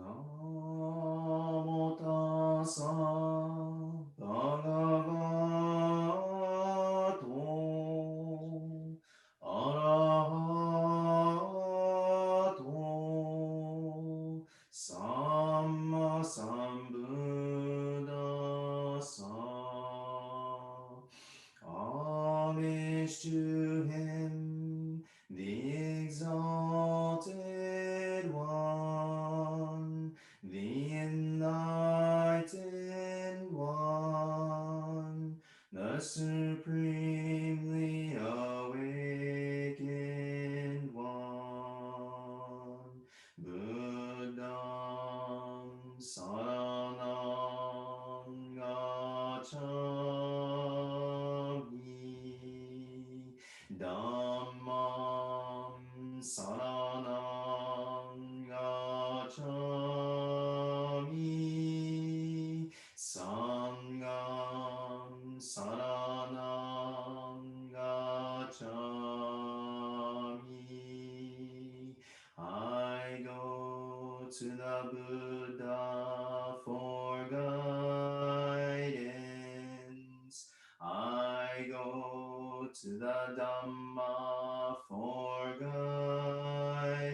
モタサバガバトアラハトサンマサンブダサアメシュヘン The exalted one, the enlightened one, the supremely awakened one, Buddham Saranam Gacchami, Dhammam Saranam Gacchami, Sangham Saranam Gacchami. I go to the Buddha for guidance. I go to the Dhamma for guidance.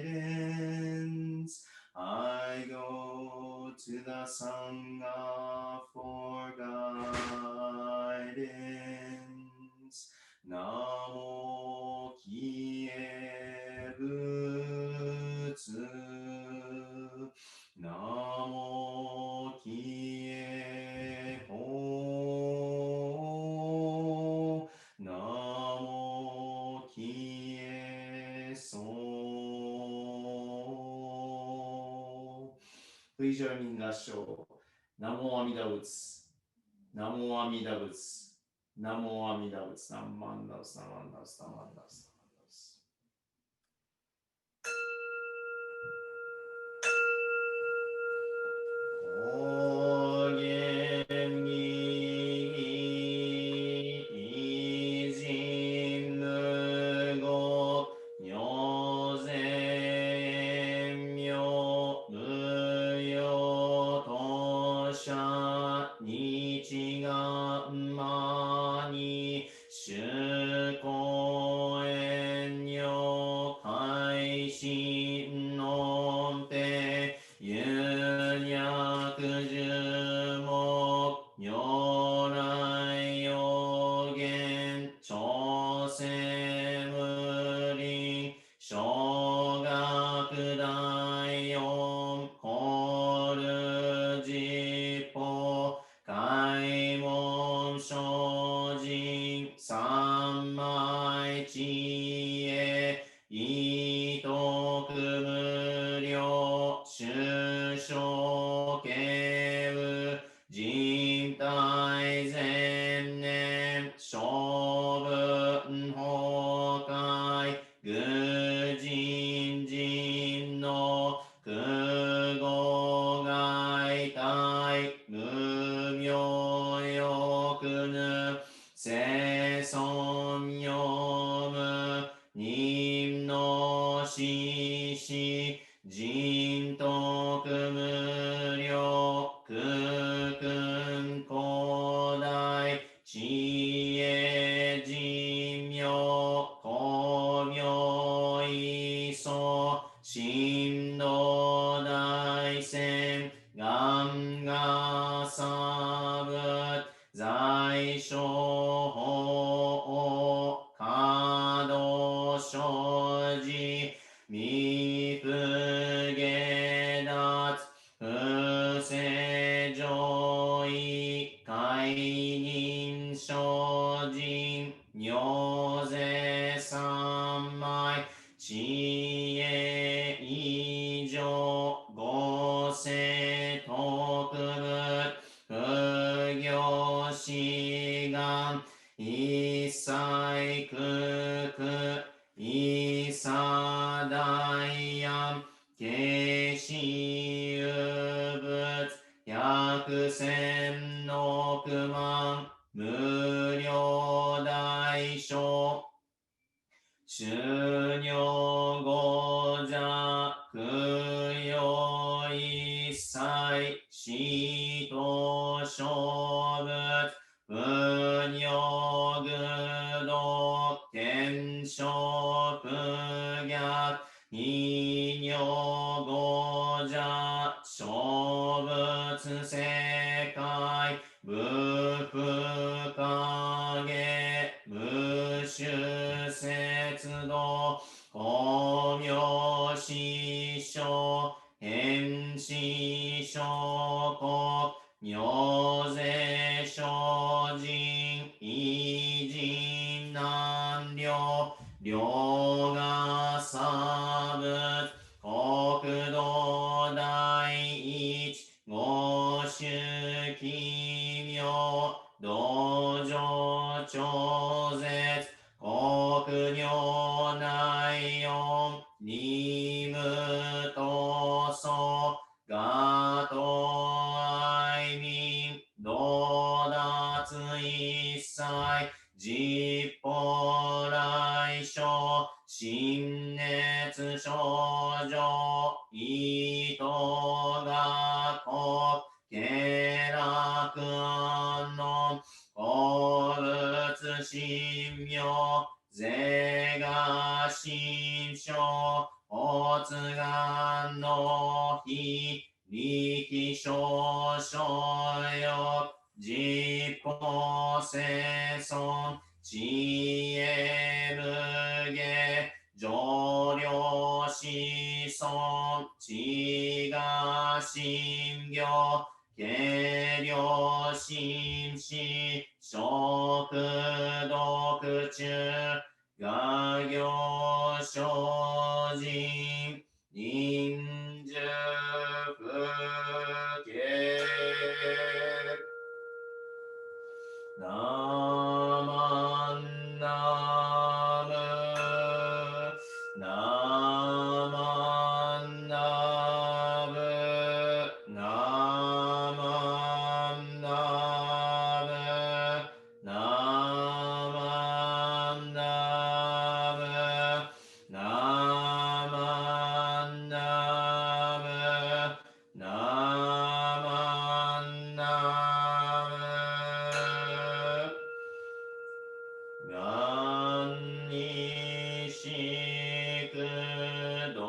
I go to the Sangha for guidance. Namo Kie Butsu. Namo Kie Ho. Namo Kie So. Please join me in Gasho. Namo Amida Butsu. Namo Amida Butsu. Namo Amida Butsu. Namandas, Namandas, Namandas, Namandas. 不逆異名語者小仏世界無不影無種節道光明師匠変死小国妙税精進偉人難量量が差仏国土第一五種奇妙道場超絶国領内四二無闘争ガト愛民道脱一切実法来生心熱症状意図が国経楽安穏法仏神妙税が心象発願の非力少々欲実法生存知恵無下上領子孫知が心行軽量心死食毒中画行精進忍術不敬ナマンナムナマンナムナマンナムナマンナムナマンナムナマンナム願にしく毒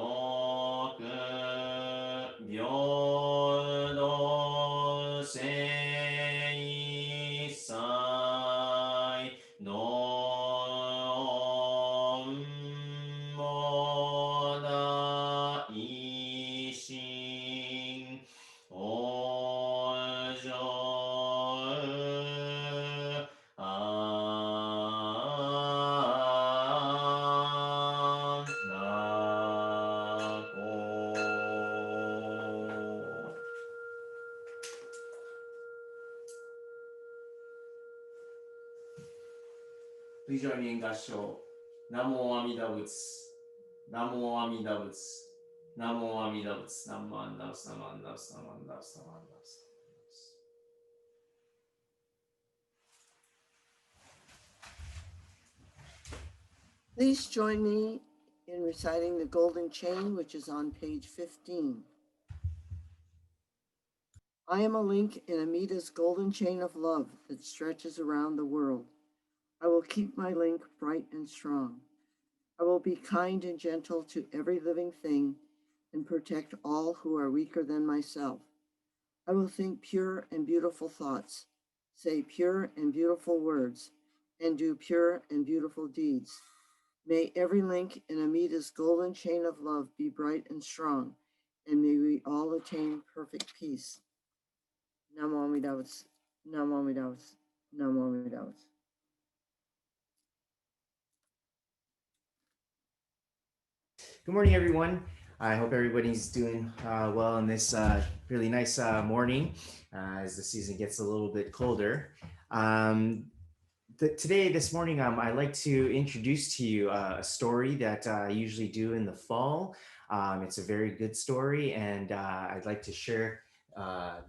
平等性一切のも大心往生Please join me in 合唱。南無阿弥陀仏。南無阿弥陀仏。南無阿弥陀仏。南無阿弥陀仏。南無阿弥陀仏。南無阿弥陀仏。南無阿弥陀仏。Please join me in reciting the Golden Chain, which is on page 15. I am a link in Amita's golden chain of love that stretches around the world. I will keep my link bright and strong. I will be kind and gentle to every living thing and protect all who are weaker than myself. I will think pure and beautiful thoughts, say pure and beautiful words, and do pure and beautiful deeds. May every link in Amita's golden chain of love be bright and strong, and may we all attain perfect peace. Namo Amida Butsu, Namo Amida Butsu, Namo Amida Butsu. Good morning, everyone. I hope everybody's doing well in this really nice morning as the season gets a little bit colder. This morning, I'd like to introduce to you a story that I usually do in the fall. It's a very good story, and I'd like to share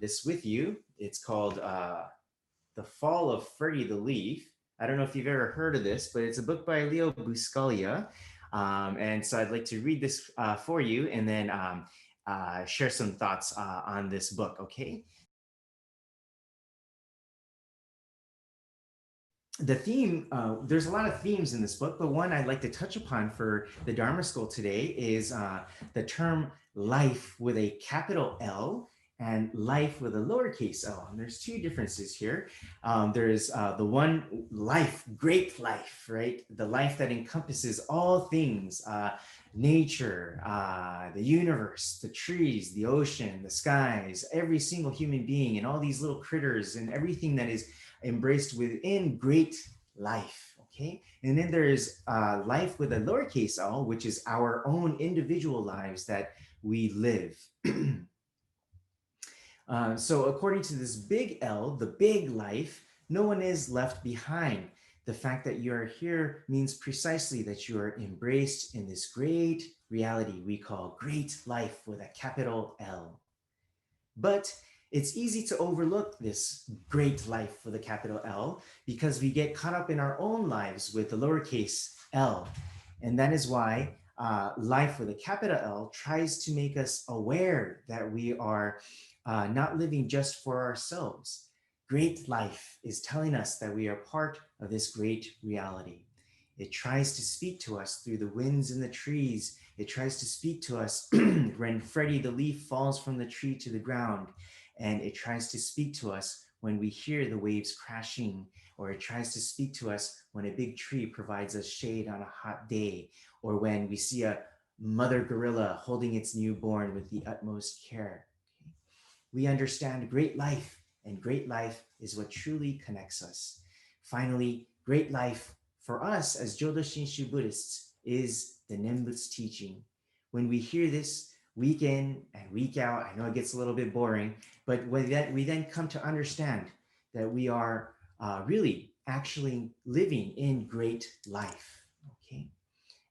this with you. It's called The Fall of Freddie the Leaf. I don't know if you've ever heard of this, but it's a book by Leo Buscaglia. And so I'd like to read this for you and then share some thoughts on this book, okay? the theme, there's a lot of themes in this book, but one I'd like to touch upon for the Dharma School today is the term life with a capital L and life with a lowercase l. And there's two differences here. There's the one life, great life, right? The life that encompasses all things, nature, the universe, the trees, the ocean, the skies, every single human being, and all these little critters, and everything that is embraced within great life. Okay, and then there's life with a lowercase l, which is our own individual lives that we live. So according to this big L, the big life, no one is left behind. The fact that you are here means precisely that you are embraced in this great reality we call great life with a capital L. But it's easy to overlook this great life with a capital L because we get caught up in our own lives with the lowercase l. And that is why life with a capital L tries to make us aware that we are not living just for ourselves. Great life is telling us that we are part of this great reality. It tries to speak to us through the winds and the trees. It tries to speak to us when Freddie the leaf falls from the tree to the ground. And it tries to speak to us when we hear the waves crashing, or it tries to speak to us when a big tree provides us shade on a hot day, or when we see a mother gorilla holding its newborn with the utmost care. Okay? We understand great life, and great life is what truly connects us. Finally, great life for us as Jodo Shinshu Buddhists is the Nembutsu teaching. When we hear this week in and week out, I know it gets a little bit boring, but when we then come to understand that we are really actually living in great life. Okay,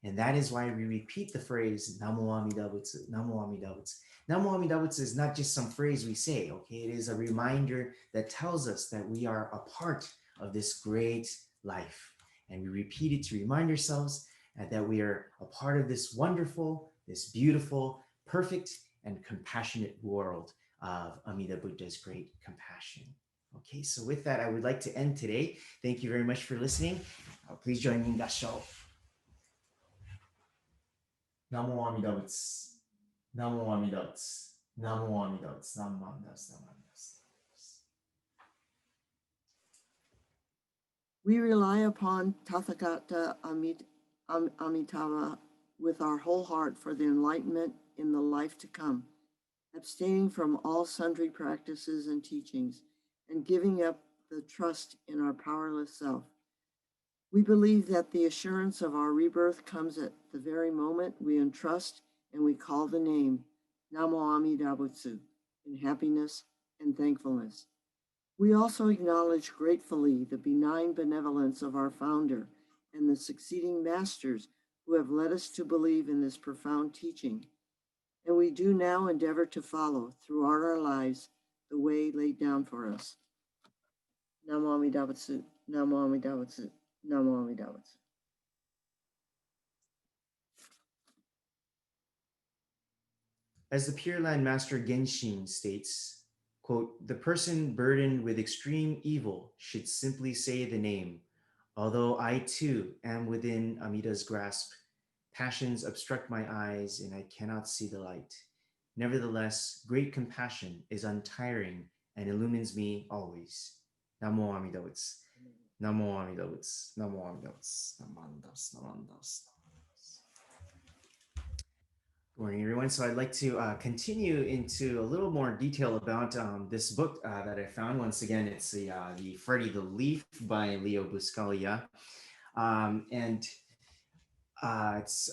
and that is why we repeat the phrase Namo Amida Butsu, Namo Amida Butsu. Namo Amida Butsu is not just some phrase we say, okay? It is a reminder that tells us that we are a part of this great life. And we repeat it to remind ourselves that we are a part of this wonderful, this beautiful, perfect, and compassionate world of Amida Buddha's great compassion. Okay, so with that, I would like to end today. Thank you very much for listening. Please join me in Gasho. Namo Amida Butsu. Namo Amida Butsu. Namo Amida Butsu. Namo Amida Butsu. Namo Amida Butsu. We rely upon Tathagata Amitabha with our whole heart for the enlightenment in the life to come, abstaining from all sundry practices and teachings, and giving up the trust in our powerless self. We believe that the assurance of our rebirth comes at the very moment we entrust and we call the name Namo Amida Butsu in happiness and thankfulness. We also acknowledge gratefully the benign benevolence of our founder and the succeeding masters who have led us to believe in this profound teaching. And we do now endeavor to follow throughout our lives the way laid down for us. Namo Amida Butsu, Namo Amida Butsu, Namo Amida Butsu. As the Pure Land Master Genshin states, quote, the person burdened with extreme evil should simply say the name, although I too am within Amida's grasp. Passions obstruct my eyes and I cannot see the light. Nevertheless, great compassion is untiring and illumines me always. Namo Amida Butsu. Namo Amida Butsu. Namo Amida Butsu. Namandas, namandas. Good morning, everyone. So I'd like to continue into a little more detail about this book that I found. Once again, it's the Freddie the Leaf by Leo Buscaglia. And it's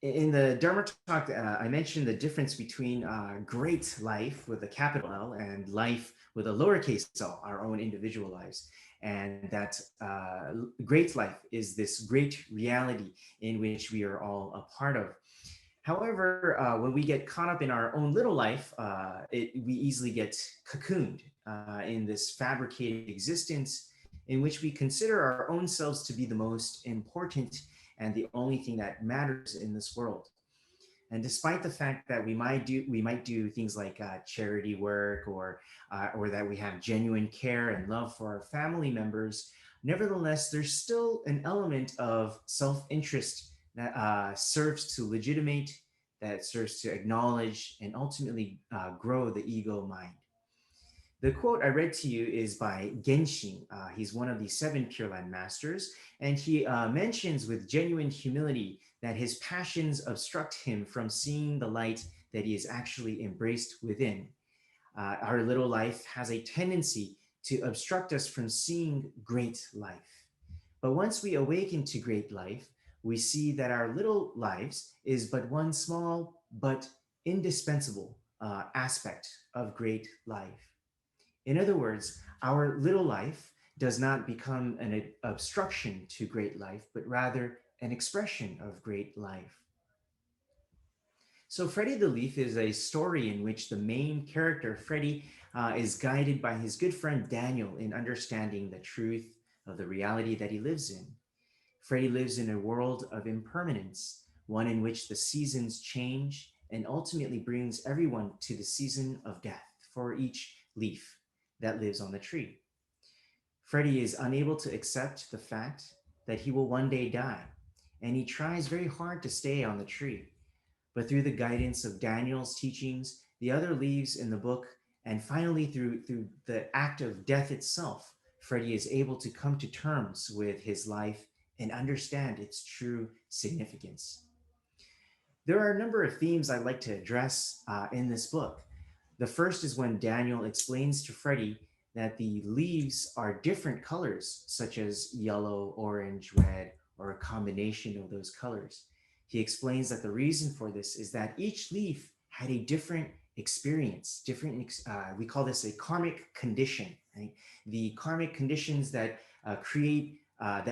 in the Dharma talk, I mentioned the difference between great life with a capital L and life with a lowercase l, our own individual lives. And that great life is this great reality in which we are all a part of. However, when we get caught up in our own little life, we easily get cocooned in this fabricated existence in which we consider our own selves to be the most important and the only thing that matters in this world. And despite the fact that we might do things like charity work, or that we have genuine care and love for our family members, nevertheless, there's still an element of self-interest that serves to legitimate, that serves to acknowledge, and ultimately grow the ego mind. The quote I read to you is by Genshin. He's one of the 7 Pure Land masters, and he mentions with genuine humility that his passions obstruct him from seeing the light that he is actually embraced within. Our little life has a tendency to obstruct us from seeing great life. But once we awaken to great life, we see that our little lives is but one small but indispensable aspect of great life. In other words, our little life does not become an obstruction to great life, but rather an expression of great life. So, Freddie the Leaf is a story in which the main character, Freddie, is guided by his good friend Daniel in understanding the truth of the reality that he lives in. Freddie lives in a world of impermanence, one in which the seasons change and ultimately brings everyone to the season of death for each leaf that lives on the tree. Freddie is unable to accept the fact that he will one day die, and he tries very hard to stay on the tree. But through the guidance of Daniel's teachings, the other leaves in the book, and finally through the act of death itself, Freddie is able to come to terms with his life and understand its true significance. There are a number of themes I'd like to address in this book. The first is when Daniel explains to Freddie that the leaves are different colors, such as yellow, orange, red, or a combination of those colors. He explains that the reason for this is that each leaf had a different experience, we call this a karmic condition, right? The karmic conditions that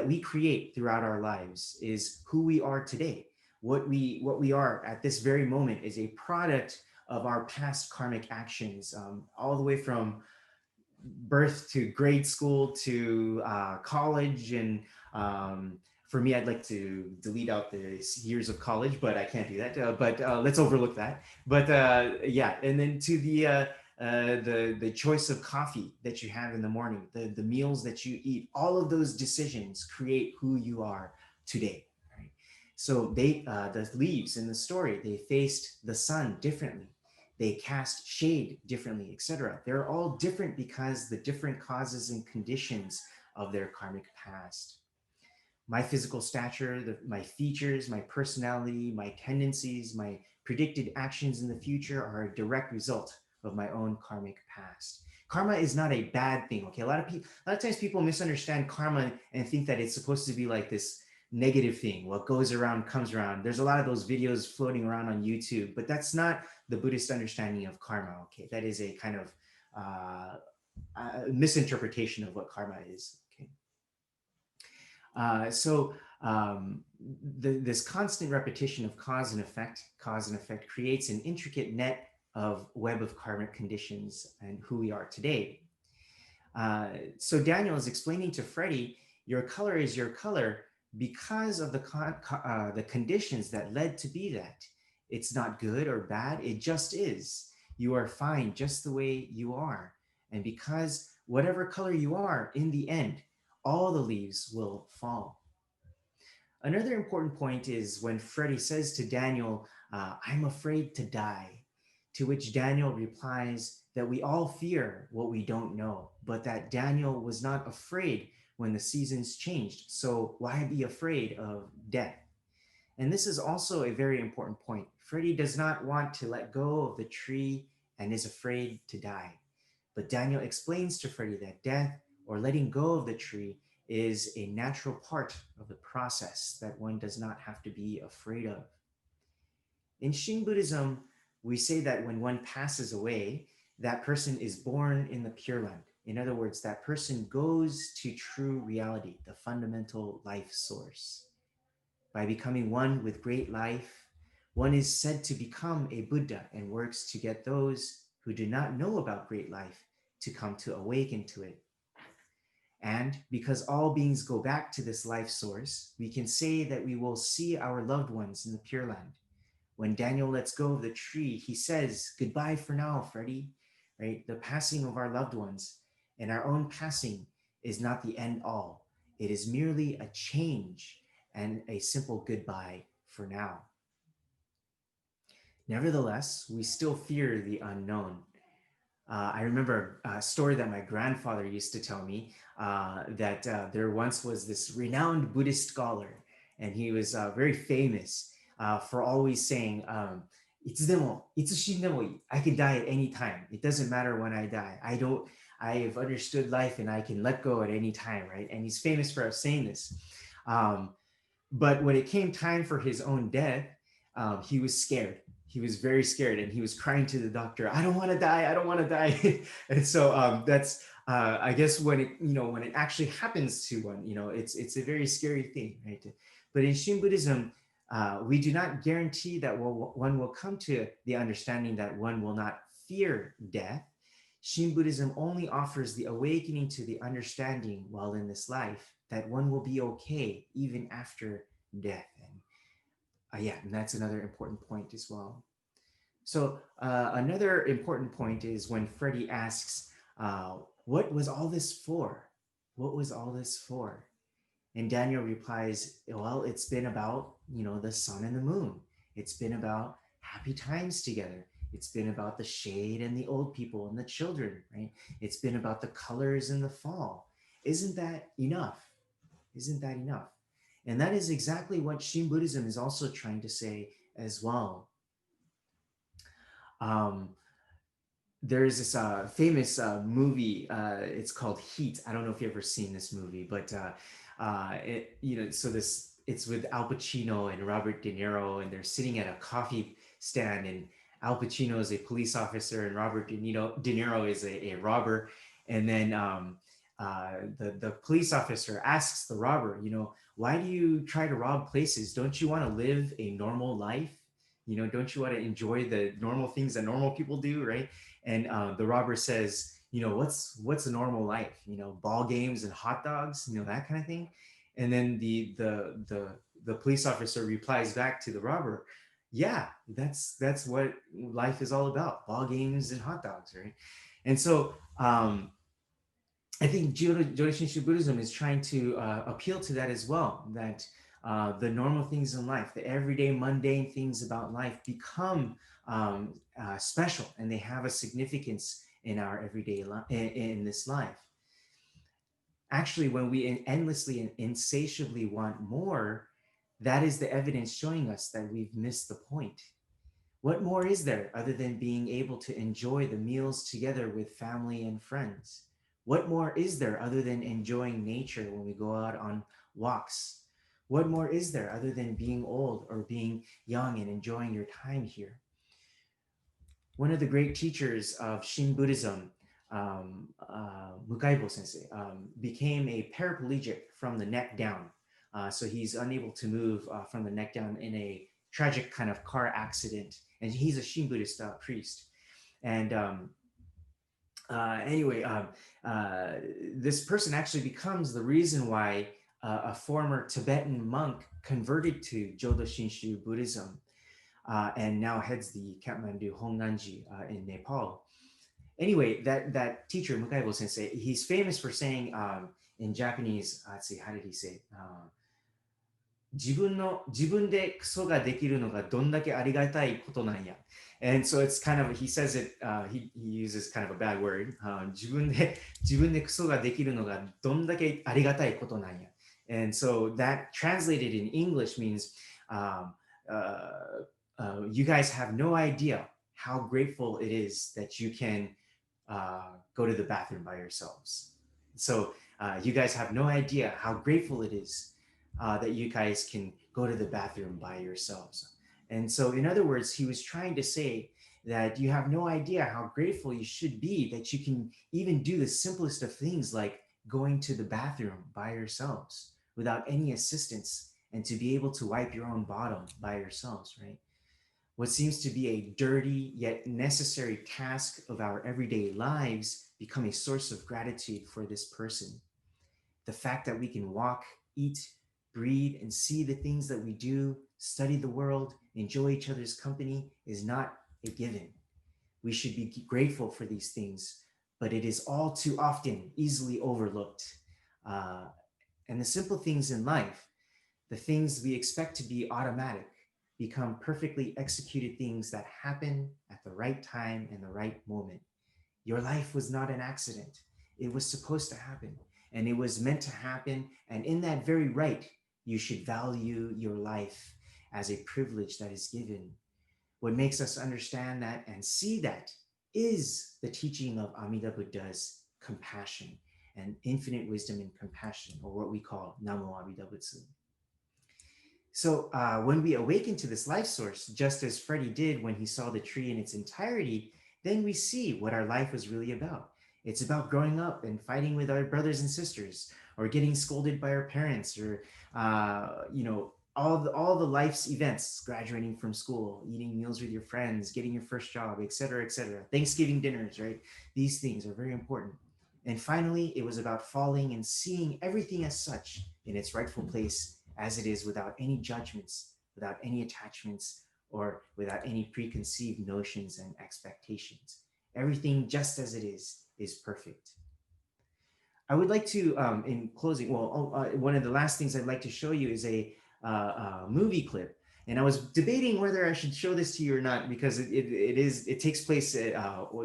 we create throughout our lives is who we are today. What we are at this very moment is a product of our past karmic actions, all the way from birth to grade school to college. And for me, I'd like to delete out the years of college, but I can't do that. But let's overlook that. But yeah, and then to the choice of coffee that you have in the morning, the meals that you eat, all of those decisions create who you are today. Right? So the leaves in the story, they faced the sun differently. They cast shade differently, etc. They're all different because the different causes and conditions of their karmic past. My physical stature, my features, my personality, my tendencies, my predicted actions in the future are a direct result of my own karmic past. Karma is not a bad thing, okay? A lot of times people misunderstand karma and think that it's supposed to be like this negative thing. What goes around comes around. There's a lot of those videos floating around on YouTube, but that's not the Buddhist understanding of karma, okay? That is a kind of misinterpretation of what karma is, okay? This constant repetition of cause and effect creates an intricate net of web of karmic conditions and who we are today. So Daniel is explaining to Freddie, your color is your color because of the conditions that led to be that. It's not good or bad, it just is. You are fine just the way you are. And because whatever color you are, in the end, all the leaves will fall. Another important point is when Freddie says to Daniel, I'm afraid to die, to which Daniel replies that we all fear what we don't know, but that Daniel was not afraid when the seasons changed. So why be afraid of death? And this is also a very important point. Freddie does not want to let go of the tree and is afraid to die. But Daniel explains to Freddie that death or letting go of the tree is a natural part of the process that one does not have to be afraid of. In Shin Buddhism, we say that when one passes away, that person is born in the Pure Land. In other words, that person goes to true reality, the fundamental life source. By becoming one with great life, one is said to become a Buddha and works to get those who do not know about great life to come to awaken to it. And because all beings go back to this life source, we can say that we will see our loved ones in the Pure Land. When Daniel lets go of the tree, he says, "Goodbye for now, Freddy," right? The passing of our loved ones and our own passing is not the end all. It is merely a change and a simple goodbye for now. Nevertheless, we still fear the unknown. I remember a story that my grandfather used to tell me that there once was this renowned Buddhist scholar, and he was very famous for always saying, いつ死んでもいい. I could die at any time. It doesn't matter when I die. I have understood life and I can let go at any time, right? And he's famous for saying this. But when it came time for his own death, he was scared. He was very scared, and he was crying to the doctor, "I don't want to die. I don't want to die." And so that's, I guess, when it actually happens to one, it's a very scary thing, right? But in Shin Buddhism, we do not guarantee that one will come to the understanding that one will not fear death. Shin Buddhism only offers the awakening to the understanding while in this life that one will be okay even after death. And that's another important point as well. So another important point is when Freddie asks, what was all this for? What was all this for? And Daniel replies, well, it's been about, the sun and the moon. It's been about happy times together. It's been about the shade and the old people and the children, right? It's been about the colors in the fall. Isn't that enough? Isn't that enough? And that is exactly what Shin Buddhism is also trying to say as well. There's this famous movie. It's called Heat. I don't know if you've ever seen this movie, but it's with Al Pacino and Robert De Niro, and they're sitting at a coffee stand, and Al Pacino is a police officer, and Robert De Niro is a robber, and then the police officer asks the robber, why do you try to rob places? Don't you want to live a normal life? Don't you want to enjoy the normal things that normal people do, right? And the robber says, what's a normal life? Ball games and hot dogs, that kind of thing. And then the police officer replies back to the robber, yeah, that's what life is all about, ball games and hot dogs, right? And so I think Jyodo Shinshu Buddhism is trying to appeal to that as well, that the normal things in life, the everyday mundane things about life become special, and they have a significance in our everyday life, in this life. Actually, when we endlessly and insatiably want more, that is the evidence showing us that we've missed the point. What more is there other than being able to enjoy the meals together with family and friends? What more is there other than enjoying nature when we go out on walks? What more is there other than being old or being young and enjoying your time here? One of the great teachers of Shin Buddhism, Mukaibo Sensei, became a paraplegic from the neck down. So he's unable to move from the neck down in a tragic kind of car accident. And he's a Shin Buddhist priest. And this person actually becomes the reason why a former Tibetan monk converted to Jodo Shinshu Buddhism and now heads the Kathmandu Honganji in Nepal. Anyway, that teacher, Mukaibo Sensei, he's famous for saying in Japanese, let's see, how did he say? 自分でクソができるのがどんだけありがたいことなんや. And so it's kind of, he says it, he uses kind of a bad word. 自分でクソができるのがどんだけありがたいことなんや. And so that translated in English means, you guys have no idea how grateful it is that you can go to the bathroom by yourselves. So you guys have no idea how grateful it is that you guys can go to the bathroom by yourselves. And so, in other words, he was trying to say that you have no idea how grateful you should be that you can even do the simplest of things like going to the bathroom by yourselves without any assistance, and to be able to wipe your own bottom by yourselves, right? What seems to be a dirty yet necessary task of our everyday lives become a source of gratitude for this person. The fact that we can walk, eat, breathe, and see the things that we do, study the world, enjoy each other's company is not a given. We should be grateful for these things, but it is all too often easily overlooked. And the simple things in life, the things we expect to be automatic, become perfectly executed things that happen at the right time and the right moment. Your life was not an accident. It was supposed to happen, and it was meant to happen. And in that very right, you should value your life as a privilege that is given. What makes us understand that and see that is the teaching of Amida Buddha's compassion and infinite wisdom and compassion, or what we call Namo Amida Butsu. So when we awaken to this life source, just as Freddie did when he saw the tree in its entirety, then we see what our life was really about. It's about growing up and fighting with our brothers and sisters, or getting scolded by our parents, or all the life's events, graduating from school, eating meals with your friends, getting your first job, etc., etc. Thanksgiving dinners, right? These things are very important. And finally, it was about falling and seeing everything as such in its rightful place, as it is, without any judgments, without any attachments, or without any preconceived notions and expectations. Everything just as it is perfect. I would like to, in closing, one of the last things I'd like to show you is a movie clip. And I was debating whether I should show this to you or not, because it takes place at,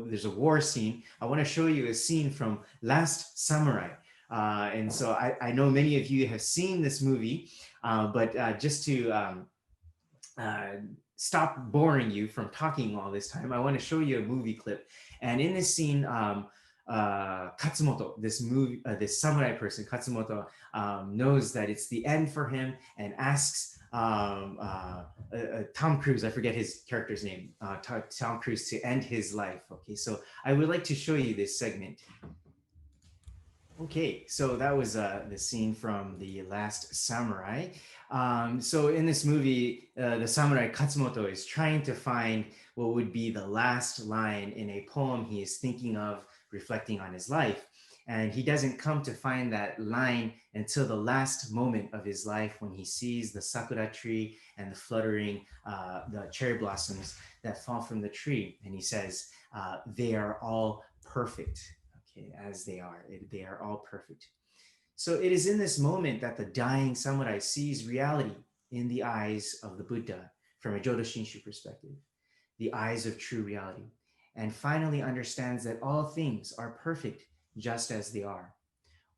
there's a war scene. I want to show you a scene from Last Samurai. And so I know many of you have seen this movie, but just to stop boring you from talking all this time, I want to show you a movie clip. And in this scene, Katsumoto, this samurai person, Katsumoto, knows that it's the end for him and asks Tom Cruise, I forget his character's name, Tom Cruise, to end his life. Okay, so I would like to show you this segment. Okay, so that was the scene from The Last Samurai. So in this movie, the samurai Katsumoto is trying to find what would be the last line in a poem he is thinking of, reflecting on his life. And he doesn't come to find that line until the last moment of his life, when he sees the sakura tree and the fluttering, the cherry blossoms that fall from the tree. And he says, they are all perfect, okay, as they are. They are all perfect. So it is in this moment that the dying samurai sees reality in the eyes of the Buddha from a Jodo Shinshu perspective, the eyes of true reality, and finally understands that all things are perfect just as they are.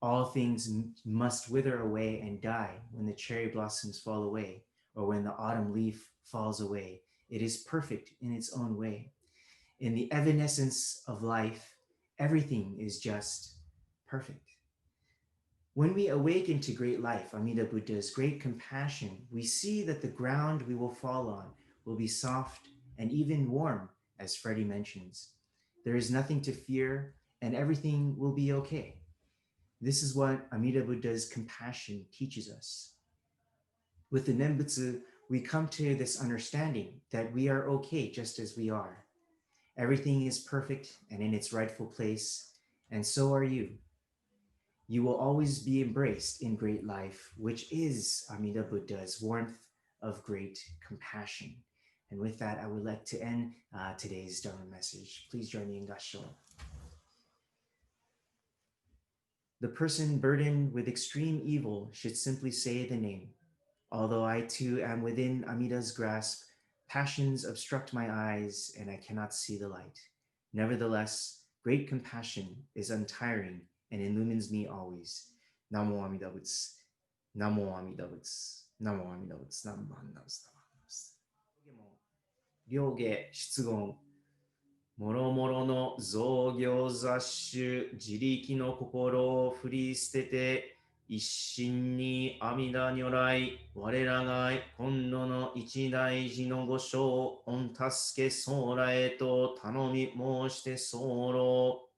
All things must wither away and die when the cherry blossoms fall away, or when the autumn leaf falls away. It is perfect in its own way. In the evanescence of life, everything is just perfect. When we awaken to great life, Amida Buddha's great compassion, we see that the ground we will fall on will be soft and even warm, as Freddie mentions. There is nothing to fear, and everything will be okay. This is what Amida Buddha's compassion teaches us. With the Nembutsu, we come to this understanding that we are okay just as we are. Everything is perfect and in its rightful place, and so are you. You will always be embraced in great life, which is Amida Buddha's warmth of great compassion. And with that, I would like to end today's Dharma message. Please join me in Gassho. The person burdened with extreme evil should simply say the name. Although I too am within Amida's grasp, passions obstruct my eyes and I cannot see the light. Nevertheless, great compassion is untiring and illumines me always. Namo Amida Butsu. Namo Amida Butsu. Namo Amida Butsu. Namo Amida Butsu. Ryoge Shitsugon. もろもろの造業雑種自力の心を振り捨てて一心に阿弥陀如来我らが今度の一大事の御所御助けそうらへと頼み申して候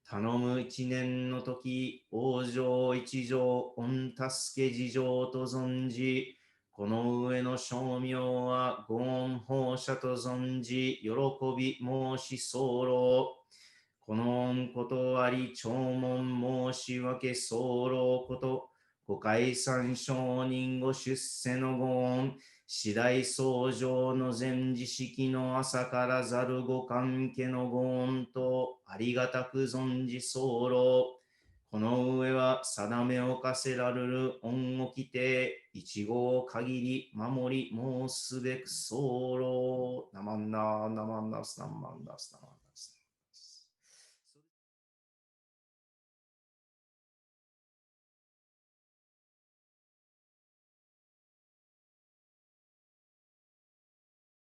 頼む一年の時往生一条御助け事情と存じこの上の称名はご恩報者と存じ喜び申し候この恩ことあり弔問申し分け候ことご解散承認ご出世のご恩次第相乗の全知識の朝からざる五関係のご恩とありがたく存じ候。この上は定めを課せられる恩をきて、一号を限り守り申すべく候。ナマンナーナマンダスナマンダスナマン